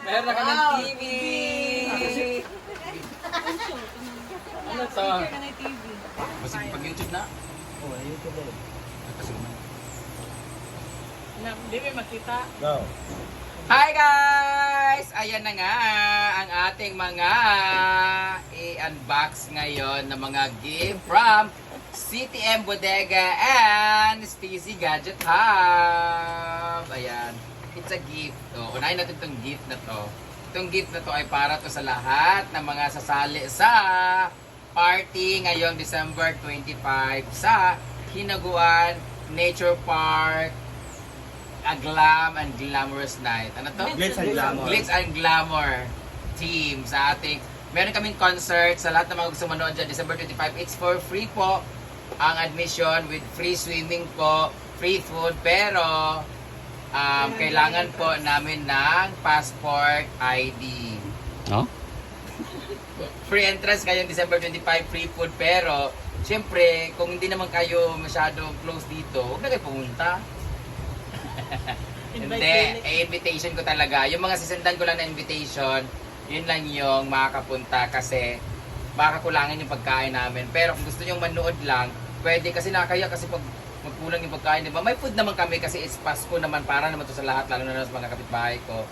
Meron na kami TV! Ano to? Masig pag-YouTube na? Oo, YouTube na. Hindi may makita. Go. Hi guys! Ayan na nga ang ating mga i-unbox ngayon ng mga gift from CTM Bodega and Steezy Gadget Hub. Ayan. It's a gift. Unahin natin itong gift na to. Itong gift na to ay para to sa lahat ng mga sasali sa party ngayong December 25 sa Hinaguan Nature Park, a glam and glamorous night. Ano to? Glitz and Glamour. Glitz and Glamour team sa ating. Meron kaming concert sa lahat ng mga gusto manood dyan. December 25. It's for free po ang admission with free swimming po, free food, pero kailangan po namin ng passport ID. No? Free entrance kayong December 25, free food, pero syempre, kung hindi naman kayo masyado close dito, huwag na kayo pumunta. Hindi, invitation ko talaga. Yung mga sisendan ko lang na invitation, yun lang yung makakapunta kasi baka kulangan yung pagkain namin. Pero kung gusto nyo manood lang, pwede kasi nakakaya kasi pag magkulang yung pagkain, diba? May food naman kami kasi it's Pasko naman, para naman to sa lahat, lalo na sa mga kapitbahay ko.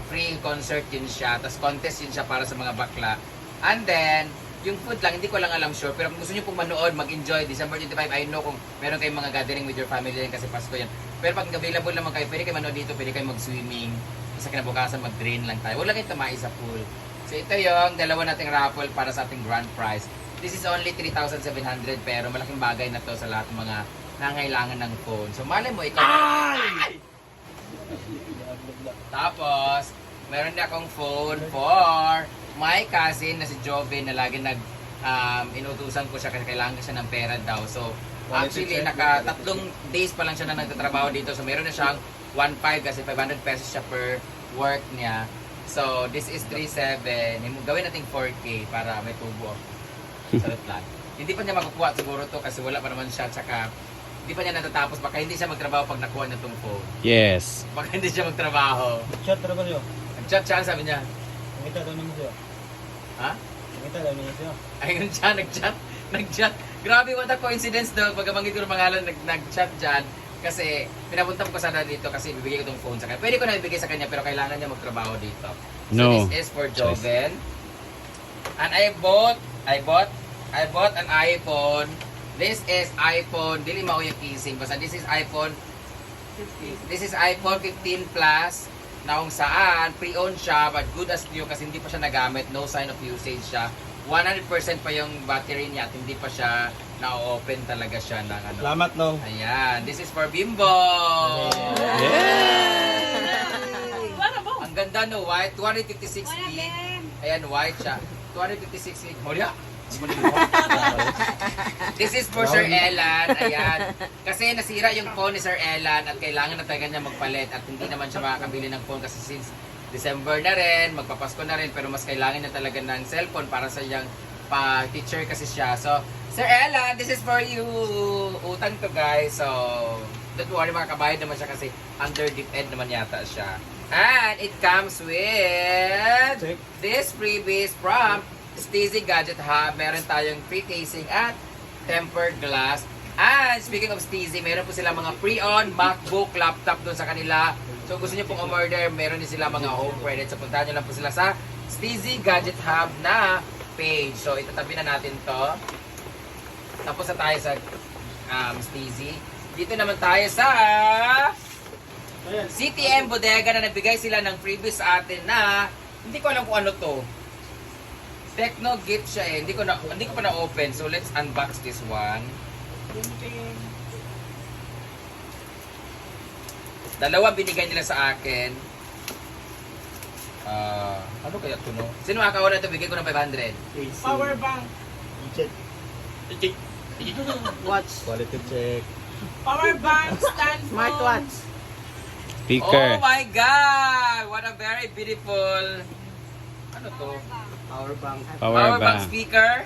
Free concert yun siya, tapos contest yun siya para sa mga bakla. And then, yung food lang, hindi ko lang alam sure, pero kung gusto nyo pong manood, mag-enjoy, December 25, I know kung meron kayong mga gathering with your family din kasi Pasko yan. Pero pag available naman kayo, pwede kayo manood dito, pwede kayo mag-swimming, sa kinabukasan mag-drain lang tayo. Huwag lang kayo tumai sa pool. So ito yung dalawa nating raffle para sa ating grand prize. This is only 3,700 pero malaking bagay na to sa lahat ng mga nangailangan ng phone. So malay mo, ikaw. Ay! Tapos, meron din akong phone for my cousin na si Joven na lagi inutusan ko siya kasi kailangan siya ng pera daw. So, actually, tatlong days pa lang siya na nagtatrabaho dito. So, meron na siyang 1.5 kasi 500 pesos siya per work niya. So, this is 3.7. Gawin natin 4K para may tubo. Sarot lang. Hindi pa niya makukuha siguro to kasi wala pa naman siya. Tsaka, hindi pa niya natatapos. Baka hindi siya magtrabaho pag nakuha niya itong phone. Yes. Baka hindi siya magtrabaho. Chat na ba siya? Nag-chat siya, sabi niya. Nakita daw naman siya. Ha? Nakita daw naman siya. Ayun siya, nag-chat. Grabe, what a coincidence daw. Pagkabanggit ko ng pangalan, nag-chat dyan. Kasi pinapunta ko sana dito kasi bibigay ko itong phone sa kanya. Pwede ko na ibigay sa kanya pero kailangan niya magtrabaho dito. So No. this is for Joven. And I bought an iPhone. This is iPhone, dili mao yung kissing. Basta this is iPhone 15 Plus na kung saan pre-owned siya but good as new kasi hindi pa siya nagamit, no sign of usage siya. 100% pa yung battery niya at hindi pa siya na-open talaga siya ng ano. Salamat, no? Ayan, this is for Bimbo! Ang ganda no, white, 256 gig. Ayan, white siya. 256 gig. Morya! This is for Sir Elan. Ayan. Kasi nasira yung phone ni Sir Elan at kailangan na talaga niya magpalit at hindi naman siya makakabili ng phone kasi since December na rin, magpapasko na rin, pero mas kailangan niya talaga ng cellphone para sa iyang pa-teacher kasi siya. So, Sir Elan, this is for you. Utang to guys. So, don't worry, makabayad naman siya kasi under DepEd naman yata siya. And it comes with this freebies from Steezy Gadget Hub. Meron tayong free casing at tempered glass. And speaking of Steezy, meron po sila mga pre-on MacBook, laptop doon sa kanila. So gusto niyo pong umorder, meron din sila mga home credits. So puntahan niyo lang po sila sa Steezy Gadget Hub na page. So itatabi na natin to. Tapos na tayo sa Steezy. Dito naman tayo sa CTM Bodega na nagbigay sila ng freebies sa atin na hindi ko alam kung ano to. Techno gift siya eh. Hindi ko pa na-open. So let's unbox this one. Dalawa binigay nila sa akin. Ano kaya ito no? Sino makakauna ito? Bigay ko ng 500. Power bank. Check. Watch. Quality check. Power bank, stand phone. Smartwatch. Speaker. Oh my God! What a very beautiful... Ano to? Power bank. Power bank. Speaker?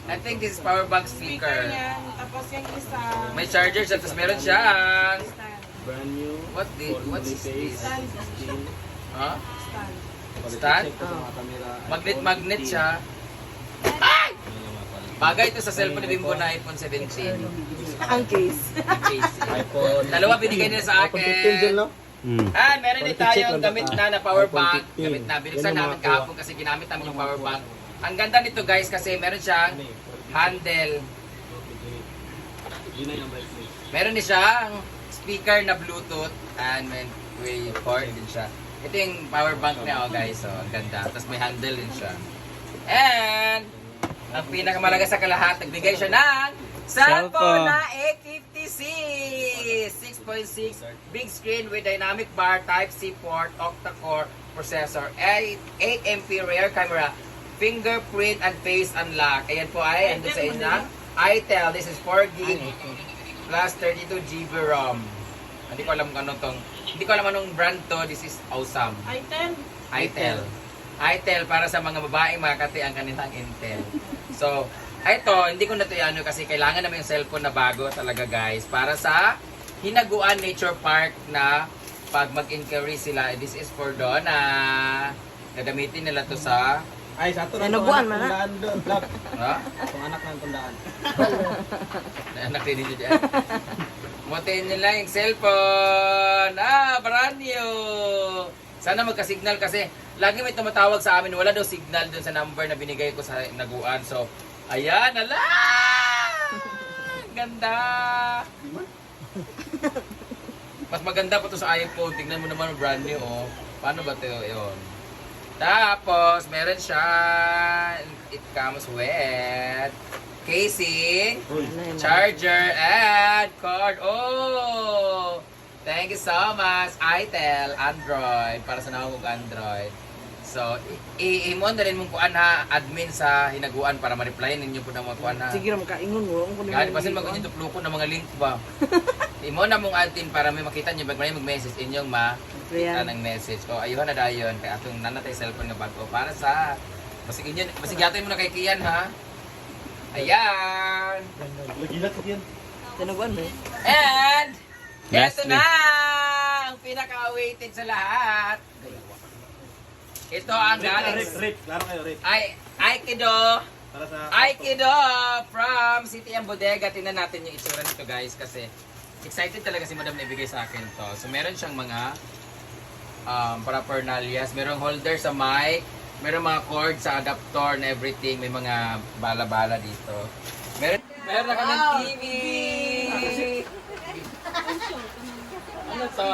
I think this is power bank Speaker speaker. niyan. Tapos yung isa. May charger siya. Tapos meron siyang... Stand. Brand new. What's this? Stand. Huh? stand. Stand? Check ko sa mga camera. Magnet siya. Bagay ito sa cellphone ni Bimbo na iPhone 17. Ang case. Case. iPhone. Dalawa binigay nila sa iPhone 15 dyan, akin. no? Meron din tayong gamit na power iPhone bank. 15. Gamit na. Binuksan Yan ang namin mga kahapon kasi ginamit namin yung power bank. Ang ganda nito guys kasi meron siyang handle. Yun na yung bracelet. Meron din siyang speaker na Bluetooth and may port din siya. Ito yung power bank niya guys. So, ang ganda. Tapos may handle din siya. And ang pinakamalaga sa kalahat, nagbigay siya ng cellphone na A50C 6.6 big screen with dynamic bar, Type-C port, octa-core processor, 8MP rear camera, fingerprint and face unlock. Ayan po ay andun sa inyo. itel, this is 4GB plus 32GB ROM. Hindi ko alam kung ano tong, hindi ko alam anong brand to. This is awesome. Item. itel. itel para sa mga babaeng makati ang kanilang Intel. So, ito, hindi ko na ito ano kasi kailangan naman yung cellphone na bago talaga guys. Para sa Hinaguan Nature Park na pag mag-inquiry sila, this is for doon na gagamitin nila to sa Ay, sa ito. Nanubuan man, ha? Tundaan doon. Vlog. ha? Itong anak ng tundaan. Anak din nyo dyan. Mutin nila yung cellphone. Brand new. Sana magka-signal kasi lagi may tumatawag sa amin. Wala daw signal dun sa number na binigay ko sa Hinaguan. So, ayan, ala! Ganda! Mas maganda pa to sa iPhone. Tingnan mo naman brand new, oh. Paano ba ito yun? Tapos, meron siya. It comes with casing, charger, and cord. Oh! Thank you so much, itel, Android, para sa nakakog Android. So, i-imon na rin mong kuan ha, admin sa Hinaguan para ma-replyan ninyo po na mga kuan ha. Sige na makaingon mo. Kahit pasin mag-unyo tupluko ng mga link ba. Imo na mong admin para may makita nyo, bag may mag-message inyong makita ng message. O, ayuhan na dayon, kaya atong nanatay cellphone nga bago para sa, basig yatin mo na kay Kian ha. Ayan! Lagilat ko yan. Tinaguan mo eh. And, ito Lastly. na ang pinaka-awaited sa lahat. Ito ang galing Rick. Laro kayo, Rick. Aikido. Para sa... Aikido from City and Bodega. Tingnan natin yung itsura nito guys kasi excited talaga si Madam na ibigay sa akin to. So meron siyang mga paraphernalias. Merong holder sa mic. Merong mga cord sa adapter na everything. May mga bala-bala dito. Meron na kami TV. Ano to?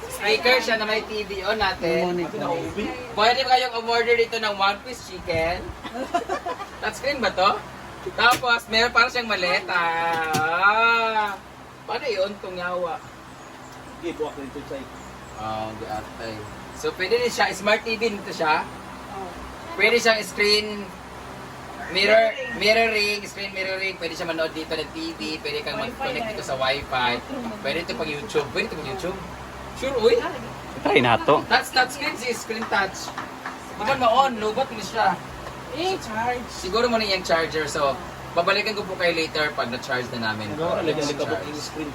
Speaker siya na may TV on natin. Pwede ba kayong umorder dito ng one-piece chicken? Touchscreen ba to? Tapos, meron parang siyang maleta. Paano yun itong yawa? Sige, buwak rin ito sa Di atay. So, pwede din siya, smart TV nito siya. Pwede siyang screen mirroring, screen mirroring. Pwede siya manood dito ng TV. Pwede kang mag-connect dito sa Wi-Fi. Pwede ito pag YouTube. Pwede ito pag YouTube. Sure, uy. Try na to. Touch screen, si screen touch. Di ba ma-on? Lubot mo siya. Charge. Siguro mo na yung charger. So, babalikan ko po kayo later pag na-charge na namin. Siguro, Let's lagyan ka charge. yung screen.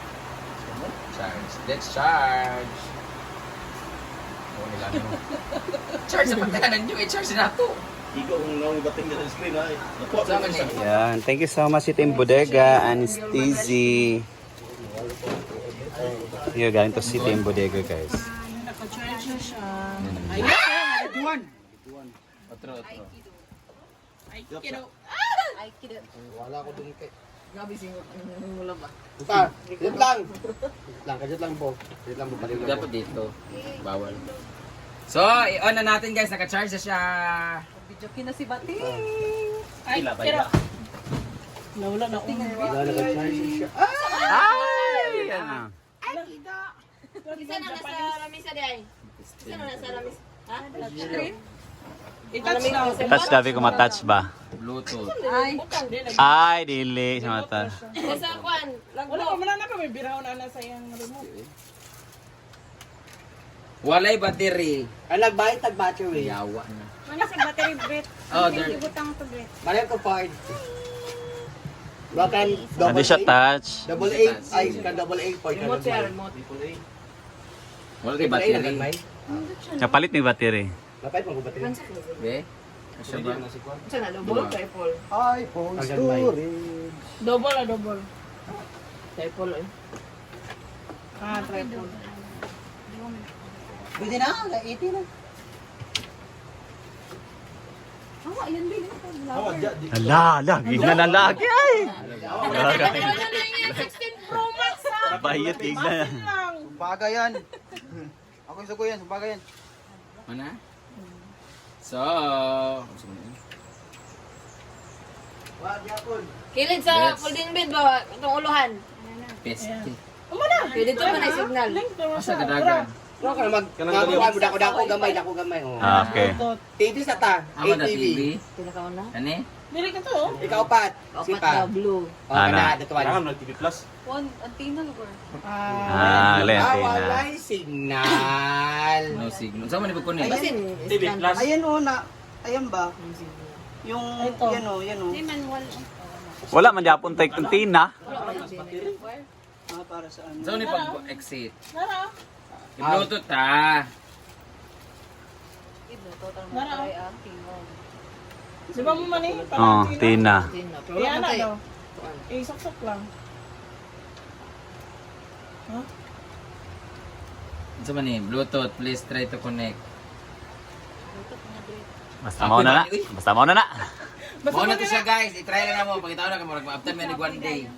Charge. Let's charge. Oh, nilano. Charge sa pagkanan nyo. I-charge na ito. Ikaw kung naungating ka sa screen, ha? Nakuha Sama ko niya. Yan. Thank you so much, City and Bodega and Steezy. Here, galing to City and Bodega, guys. Naka-charge na siya. Otro. Aikido. Wala ko dun kay. Gabi singot. Wala ba? Kajut lang. Kajut lang po. Kajut lang po pala. Dapat dito. Bawal. So, i-on na natin guys. Naka-charge na siya. Video na si Bati. Aikido. Nawala na akong Wala nag-charge siya. Ay! Yan na. Isa na nasa lamisa day. Isa na nasa lamisa. Ha? I-touch na. Touch, dabi ko matouch ba? Bluetooth. Ay, dili. Sa mata. Nasa kwan. Wala pa man na kami biraw na sa iyang remote. Walay battery. Ay, nagbayad tag-battery. Yawa na. Ano sa battery breath? Oh, there. Ibutang to breath. Mariam ko part. Bakan Hindi siya touch. double 8 ay ka double 8 point. Remote siya, remote. Wala kay battery. Napalit may battery. Napay pang battery. Be? Asya ba? Saan na? Double? Triple? iPhone storage. Double ah, double. Triple eh. Triple. Pwede na, 80 na. Ayan din. Ala, lagi na lalaki ay. Ano na yan? 16 Pro Max ha? Bayot igla. Lang. Sumpaga yan. Ako yung sugo yan, sumpaga yan. Ano? So, Kilid sa folding bed ba? Itong uluhan. best. Pwede ito man ay signal. Link to Asa kadagan? Ano ka naman? Dako gamay, dako gamay. Oh. Okay. TV sa ta. Amo na ATV. TV. Pinakauna. Ani? Dili ka to oh. Ikaw pat. Opat Sipa. na blue. Oh, Ana. kana datuan. One, antina lugar. Walay signal. No signal. Saan mo ni kunin? Basin. TV plus. Ayan o na, ayan ba? Yung, Ito. yan o, yan o. Wala man japon tay kuntina. Ah, para sa ano. Saan ni pag-exit? Nara. I-bluetooth ha. Nara. Di ba mo man eh? Oh, tina. Kaya na daw. Saksak lang. Saan man ni? Bluetooth. Please try to connect. Basta mo na na. Basta mo na na. Mao na to siya guys. I-try lang na mo. Pagkitaon na ka mo. After may one day.